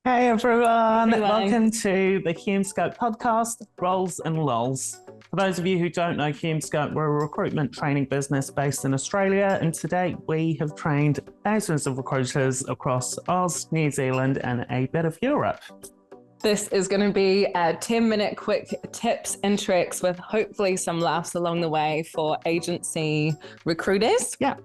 Hey everyone, Anyway, welcome to the Hume Scope podcast, Roles and Lols. For those of you who don't know Hume Scope, we're a recruitment training business based in Australia, and to date we have trained thousands of recruiters across Oz, New Zealand, and a bit of Europe. this is going to be a 10-minute quick tips and tricks with hopefully some laughs along the way for agency recruiters. Yeah,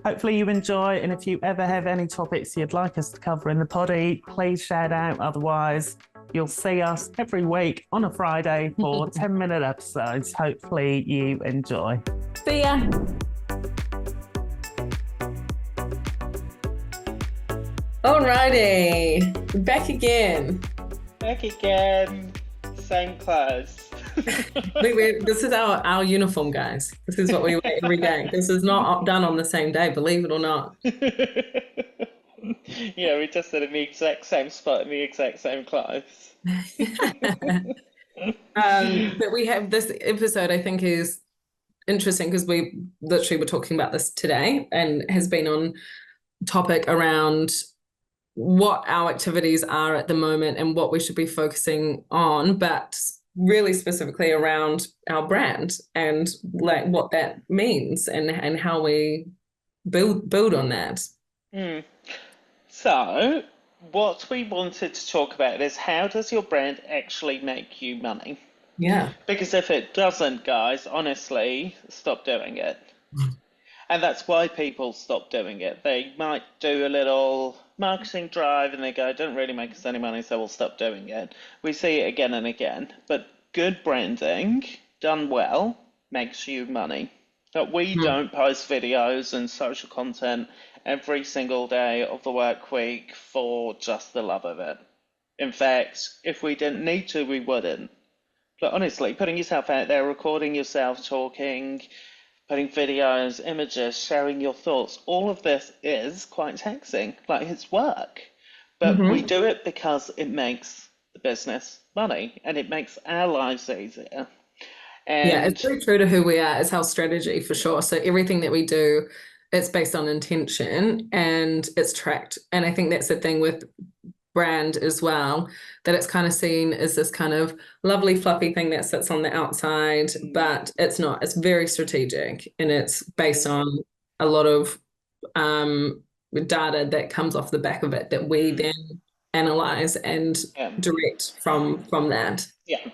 hopefully you enjoy, and if you ever have any topics you'd like us to cover in the poddy, please shout out. Otherwise, you'll see us every week on a Friday for 10-minute episodes. Hopefully you enjoy. See ya. Alrighty, back again. Back again, same clothes. This is our uniform, guys. This is what we wear every day. This is not done on the same day, believe it or not. Yeah, we just sit in the exact same spot in the exact same clothes. But we have this episode, I think, is interesting because we literally were talking about this today and has been on topic around what our activities are at the moment and what we should be focusing on, but really specifically around our brand and like what that means and how we build on that. Hmm. So, what we wanted to talk about is how does your brand actually make you money? Yeah. Because if it doesn't, guys, honestly, stop doing it. And that's why people stop doing it. They might do a little marketing drive and they go, don't really make us any money, so we'll stop doing it. We see it again and again. But good branding, done well, makes you money. But we Mm. don't post videos and social content every single day of the work week for just the love of it. In fact, if we didn't need to, we wouldn't. But honestly, putting yourself out there, recording yourself talking, putting videos, images, sharing your thoughts, all of this is quite taxing. Like it's work. But we Mm-hmm. do it because it makes the business money and it makes our lives easier. Yeah, it's And very true to who we are. It's our strategy for sure. So everything that we do, it's based on intention and it's tracked. And I think that's the thing with brand as well, that it's kind of seen as this kind of lovely, fluffy thing that sits on the outside, but it's not. It's very strategic and it's based mm, on a lot of um, data that comes off the back of it that we mm, then analyze and yeah, direct from that. yeah.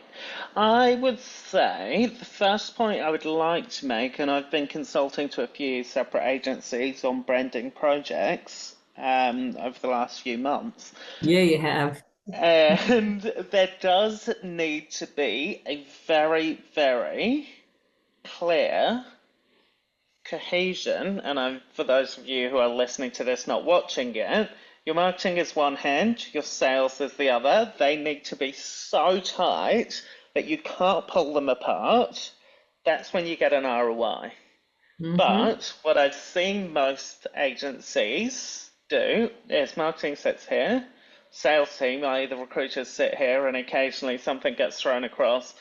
I would say the first point I would like to make, and I've been consulting to a few separate agencies on branding projects over the last few months. Yeah, you have. And there does need to be a very, very clear cohesion. And for those of you who are listening to this, not watching it, your marketing is one hand, your sales is the other. They need to be so tight that you can't pull them apart. That's when you get an ROI. Mm-hmm. But what I've seen most agencies do is marketing sits here, sales team, i.e., the recruiters sit here, and occasionally something gets thrown across,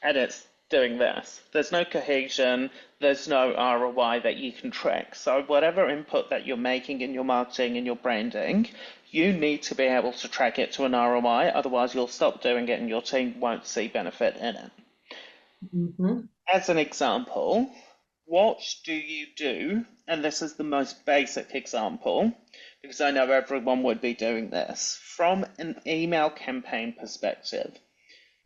and it's doing this. There's no cohesion, there's no ROI that you can track. So, whatever input that you're making in your marketing and your branding, you need to be able to track it to an ROI, otherwise, you'll stop doing it and your team won't see benefit in it. Mm-hmm. As an example, what do you do? And this is the most basic example because I know everyone would be doing this from an email campaign perspective.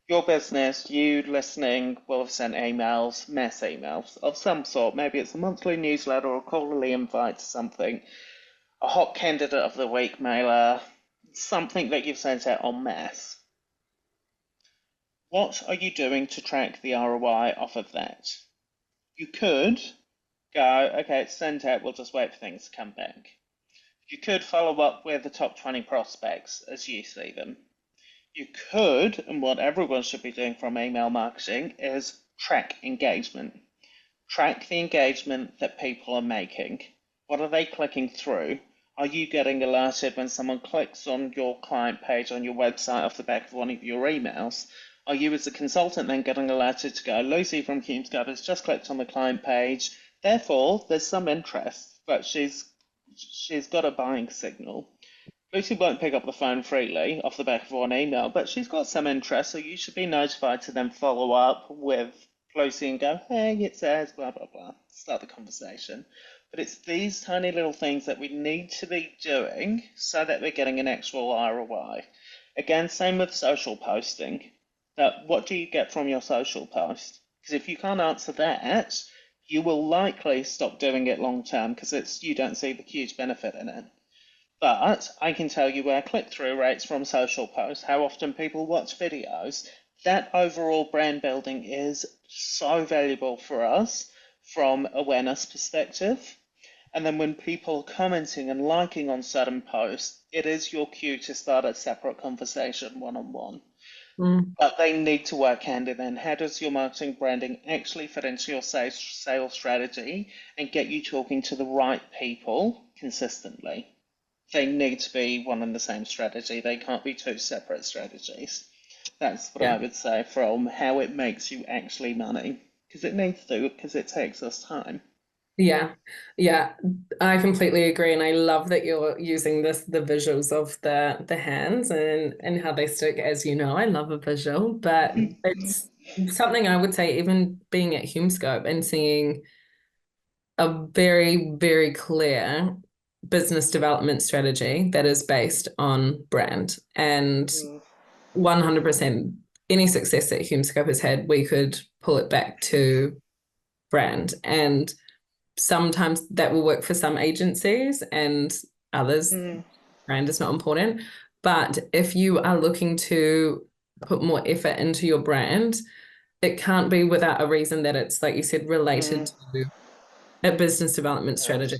Your business, you listening, will have sent emails, mass emails of some sort. Maybe it's a monthly newsletter or a quarterly invite to something, a hot candidate of the week mailer, something that you've sent out en masse. What are you doing to track the ROI off of that? You could go, okay, it's sent out, we'll just wait for things to come back. You could follow up with the top 20 prospects as you see them. You could, and what everyone should be doing from email marketing, is track engagement. Track the engagement that people are making. What are they clicking through? Are you getting alerted when someone clicks on your client page on your website off the back of one of your emails? Are you, as a consultant, then getting alerted to go, Lucy from Hume Scope has just clicked on the client page, therefore there's some interest, but she's got a buying signal. Lucy won't pick up the phone freely off the back of one email, but she's got some interest, so you should be notified to then follow up with Lucy and go, hey, it says, blah, blah, blah. Start the conversation. But it's these tiny little things that we need to be doing so that we're getting an actual ROI. Again, same with social posting. What do you get from your social post? Because if you can't answer that, you will likely stop doing it long term because you don't see the huge benefit in it. But I can tell you where click-through rates from social posts, how often people watch videos, that overall brand building is so valuable for us from awareness perspective. And then when people are commenting and liking on certain posts, it is your cue to start a separate conversation one-on-one. But they need to work hand in hand. How does your marketing branding actually fit into your sales strategy and get you talking to the right people consistently? They need to be one and the same strategy. They can't be two separate strategies. That's what I would say from how it makes you actually money. Because it needs to, because it takes us time. Yeah, I completely agree, and I love that you're using the visuals of the hands and how they stick. As you know, I love a visual, but it's something I would say, even being at Hume Scope and seeing a very, very clear business development strategy that is based on brand, and 100% any success that Hume Scope has had, we could pull it back to brand. And sometimes that will work for some agencies and others, brand is not important. But if you are looking to put more effort into your brand, it can't be without a reason that it's, like you said, related to a business development strategy.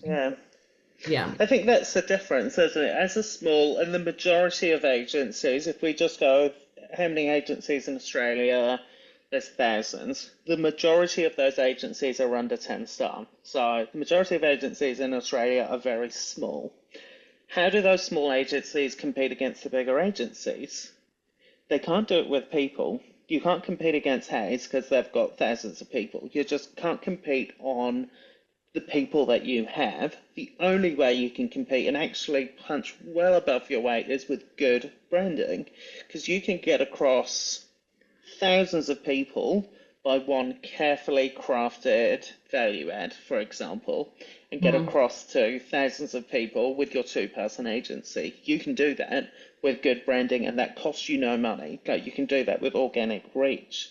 Yeah. I think that's the difference, isn't it? As a small, and the majority of agencies, if we just go, how many agencies in Australia? There's thousands. The majority of those agencies are under 10 staff. So the majority of agencies in Australia are very small. How do those small agencies compete against the bigger agencies? They can't do it with people. You can't compete against Hayes because they've got thousands of people. You just can't compete on the people that you have. The only way you can compete and actually punch well above your weight is with good branding, because you can get across thousands of people by one carefully crafted value add, for example, and get across to thousands of people with your two-person agency. You can do that with good branding, and that costs you no money. You can do that with organic reach.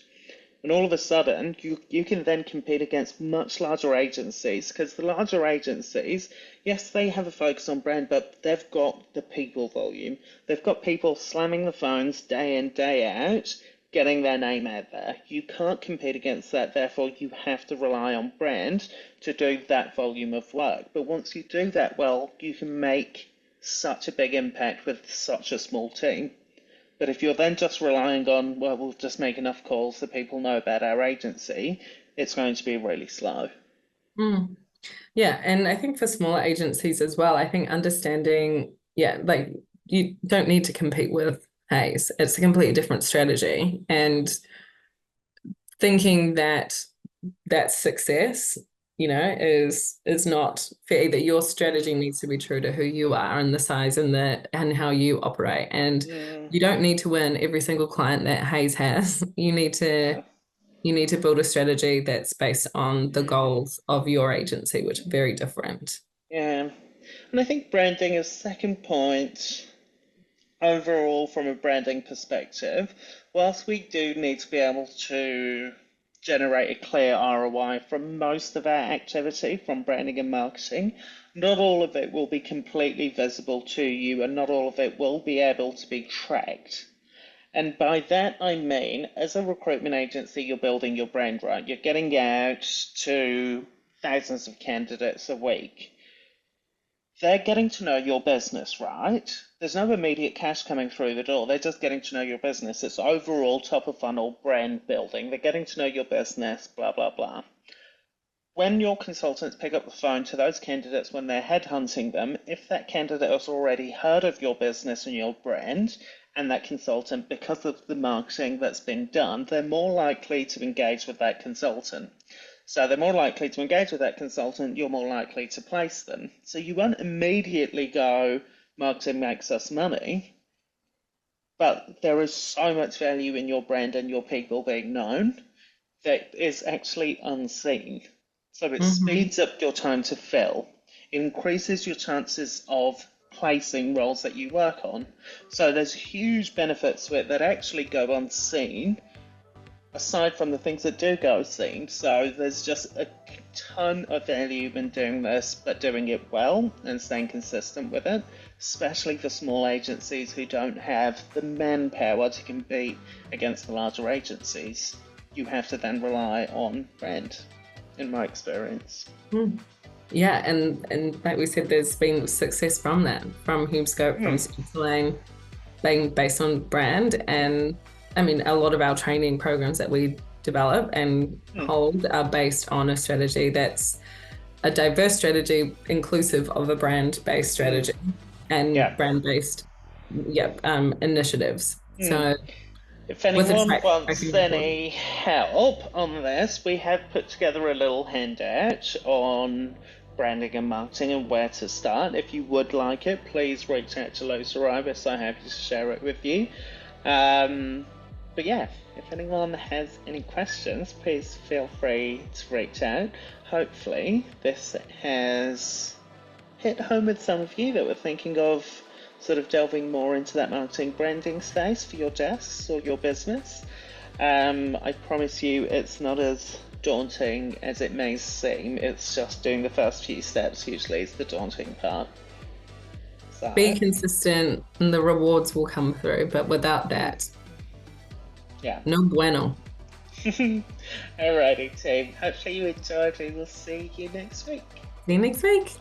And all of a sudden, you can then compete against much larger agencies, because the larger agencies, yes, they have a focus on brand, but they've got the people volume. They've got people slamming the phones day in, day out, getting their name out there. You can't compete against that, therefore you have to rely on brand to do that volume of work. But once you do that well, you can make such a big impact with such a small team. But if you're then just relying on, well, we'll just make enough calls that people know about our agency, it's going to be really slow. Yeah, and I think for smaller agencies as well, I think understanding, like you don't need to compete with Hayes. It's a completely different strategy. And thinking that that's success, is not fair. Either your strategy needs to be true to who you are and the size and how you operate. And you don't need to win every single client that Hayes has. You need to build a strategy that's based on the goals of your agency, which are very different. Yeah. And I think branding is second point overall from a branding perspective. Whilst we do need to be able to generate a clear ROI from most of our activity from branding and marketing, not all of it will be completely visible to you, and not all of it will be able to be tracked. And by that, I mean, as a recruitment agency, you're building your brand, right? You're getting out to thousands of candidates a week. They're getting to know your business, right? There's no immediate cash coming through the door. They're just getting to know your business. It's overall top of funnel brand building. They're getting to know your business, blah, blah, blah. When your consultants pick up the phone to those candidates when they're headhunting them, if that candidate has already heard of your business and your brand, and that consultant, because of the marketing that's been done, they're more likely to engage with that consultant. So they're more likely to engage with that consultant, you're more likely to place them. So you won't immediately go marketing makes us money, but there is so much value in your brand and your people being known that is actually unseen. So it speeds up your time to fill, it increases your chances of placing roles that you work on. So there's huge benefits to it that actually go unseen, aside from the things that do go unseen. So there's just a ton of value in doing this, but doing it well and staying consistent with it, especially for small agencies who don't have the manpower to compete against the larger agencies. You have to then rely on brand, in my experience. Yeah, and like we said, there's been success from that, from Hume Scope, from Switzerland, being based on brand. And I mean, a lot of our training programs that we develop and hold are based on a strategy that's a diverse strategy, inclusive of a brand-based strategy and brand-based initiatives. So if anyone wants any help on this, we have put together a little handout on branding and marketing and where to start. If you would like it, please reach out to Luce or I. We're so happy to share it with you. But yeah, if anyone has any questions, please feel free to reach out. Hopefully this has hit home with some of you that were thinking of sort of delving more into that marketing branding space for your desks or your business. I promise you it's not as daunting as it may seem. It's just doing the first few steps usually is the daunting part. So, be consistent and the rewards will come through, but without that, no bueno. Alrighty team, hopefully you enjoyed. We will see you next week. See you next week.